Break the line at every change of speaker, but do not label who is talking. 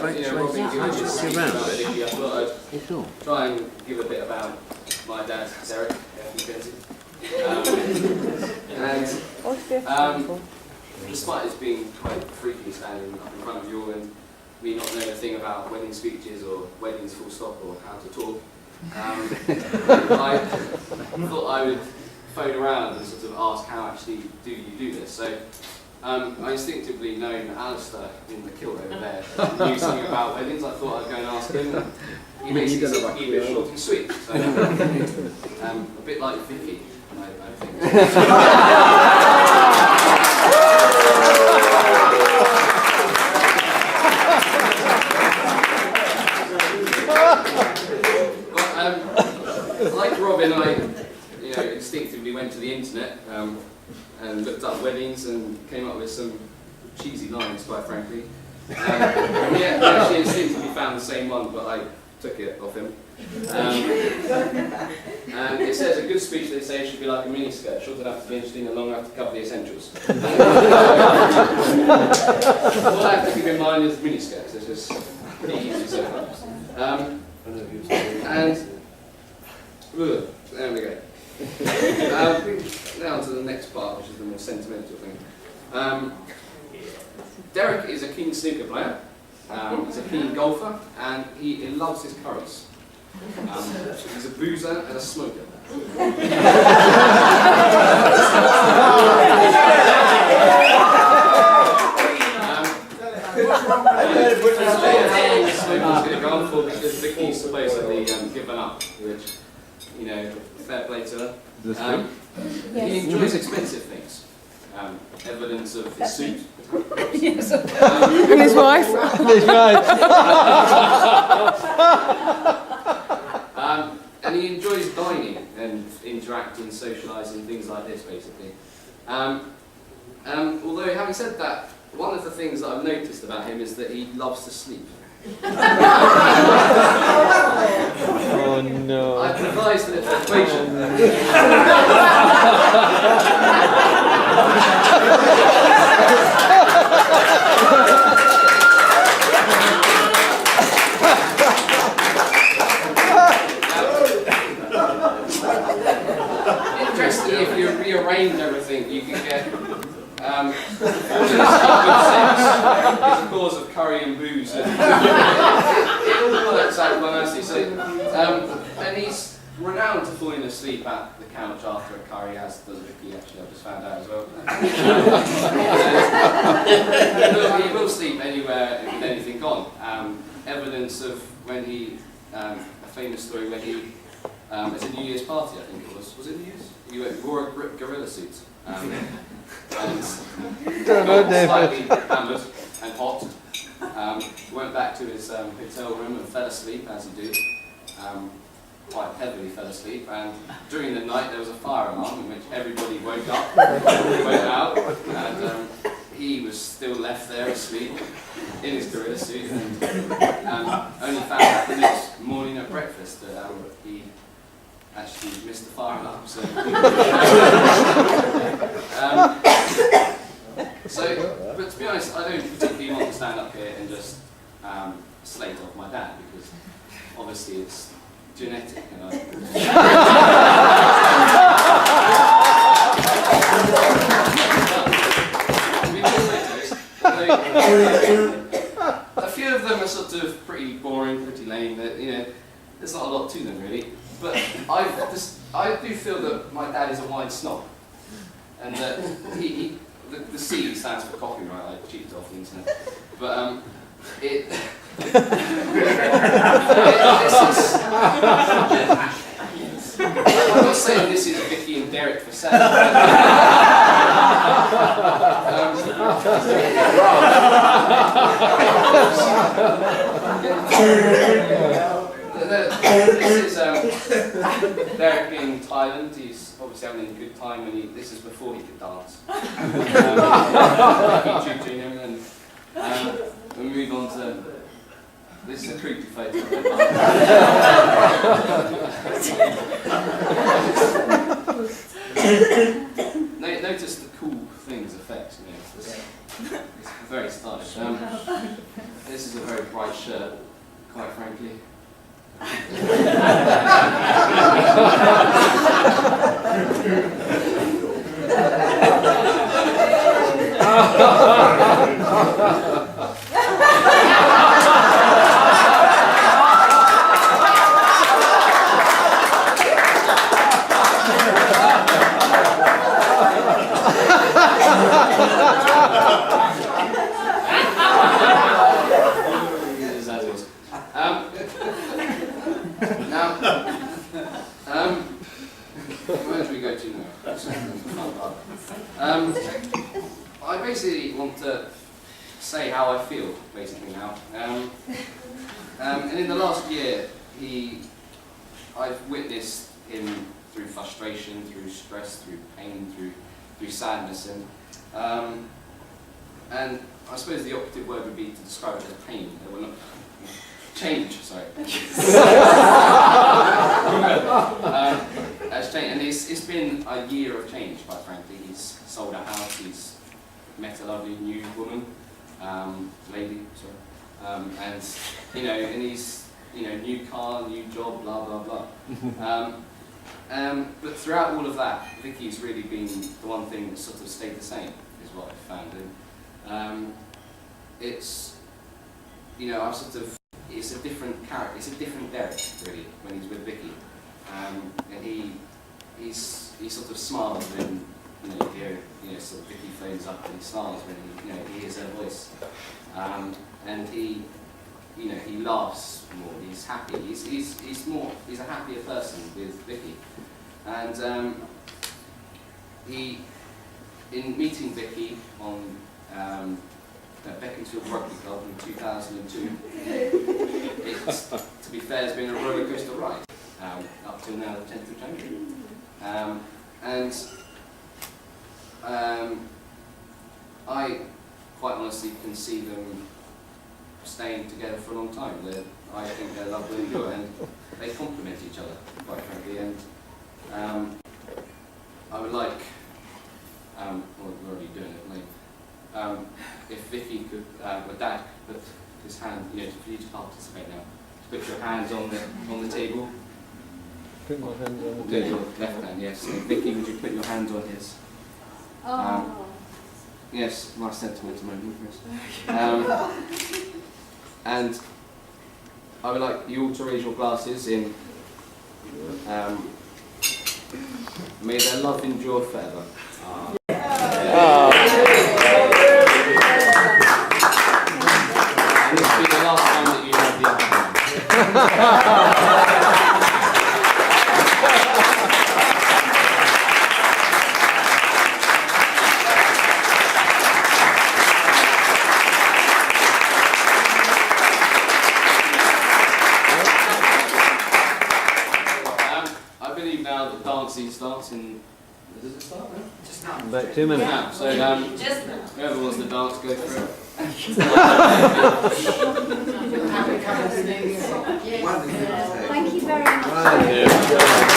Robin, given this speech about Vicky, I thought I'd try and give a bit about my dad, Derek McKenzie. Despite this being quite freaky standing up in front of you all and me not knowing a thing about wedding speeches or weddings full stop or how to talk, I thought I would phone around and sort of ask how actually do you do this. So I instinctively known Alistair in the kilt over there knew something about weddings. I thought I'd go and ask him, and he basically said to keep it short and sweet. So a bit like Vicky, I think. Like Robin, I instinctively went to the internet and looked up weddings and came up with some cheesy lines, quite frankly. We actually instinctively found the same one, but I took it off him. And it says, a good speech, they say, should be like a miniskirt, short enough to be interesting and long enough to cover the essentials. All I have to keep in mind is miniskirts, it's just pretty easy so far. There we go. Now to the next part, which is the more sentimental thing. Derek is a keen snooker player, he's a keen golfer, and he loves his curries. He's a boozer and a smoker. Because Vicky's supposedly given up, which, fair play to her. He enjoys expensive things. Evidence of his suit.
Yes. And his wife.
And he enjoys dining and interacting, socialising, things like this, basically. Although, having said that, one of the things that I've noticed about him is that he loves to sleep.
Oh no.
I've devised an equation. Interestingly, if you rearrange everything, you can get is a cause of curry and booze. It all works out quite nicely. So, and he's renowned for falling asleep at the couch after a curry, as does Vicky, actually, I've just found out as well. He will sleep anywhere with anything on. Evidence of when he, a famous story when he, it's a New Year's party, I think it was. Was it New Year's? He wore a gorilla suit. And slightly hammered and hot. Went back to his hotel room and fell asleep, as you do. Quite heavily fell asleep, and during the night there was a fire alarm in which everybody woke up, went out, and he was still left there asleep in his gorilla suit, and only found out the next morning at breakfast that he actually missed the fire alarm. But to be honest, I don't particularly want to stand up here and just slate off my dad, because obviously it's genetic, A few of them are sort of pretty boring, pretty lame. There's not a lot to them really. But I do feel that my dad is a wine snob, and that the C stands for copyright. I cheated off the internet, but I'm not saying this is Vicky and Derek for sale. This is Derek in Thailand. He's obviously having a good time, and this is before he could dance. Tutoring him, and we move on to. This is a creepy photo. Notice the cool things effects. It's very stylish. this is a very bright shirt, quite frankly. Where do we go to now? I basically want to say how I feel, basically now. And in the last year, I've witnessed him through frustration, through stress, through pain, through sadness, and I suppose the operative word would be to describe it as pain. Well, not change, sorry. As change, and it's been a year of change, quite frankly. He's sold a house, he's met a lovely new woman, lady, sorry, and and he's new car, new job, blah blah blah. But throughout all of that, Vicky's really been the one thing that's sort of stayed the same, is what I've found. And it's I've sort of. It's a different character. It's a different Derek, really, when he's with Vicky, and he sort of smiles when sort of Vicky phones up, and he smiles when he hears her voice, and he laughs more. He's happy. He's a happier person with Vicky, and in meeting Vicky on. At Beaconsfield Rugby Club in 2002. It's, to be fair, has been a roller coaster ride up till now, the 10th of January. I quite honestly can see them staying together for a long time. I think their love will endure, and they complement each other, quite frankly. And I would like, well, we're already doing it, like. If Vicky could, or Dad, put his hand, for you to participate now, put your hands on the table.
Put my hands on the
Your
table.
left hand, yes. So Vicky, would you put your hands on his? Yes, nice sentimental moment, Chris. And I would like you all to raise your glasses in. May their love endure forever. And this will be the last time that you have the upper I believe now the dancing starts in. Does it start now?
Just now.
About 2 minutes.
Now, so
Just now.
whoever wants to dance, go for it.
Have a couple of things.
Thank you very much.
Right.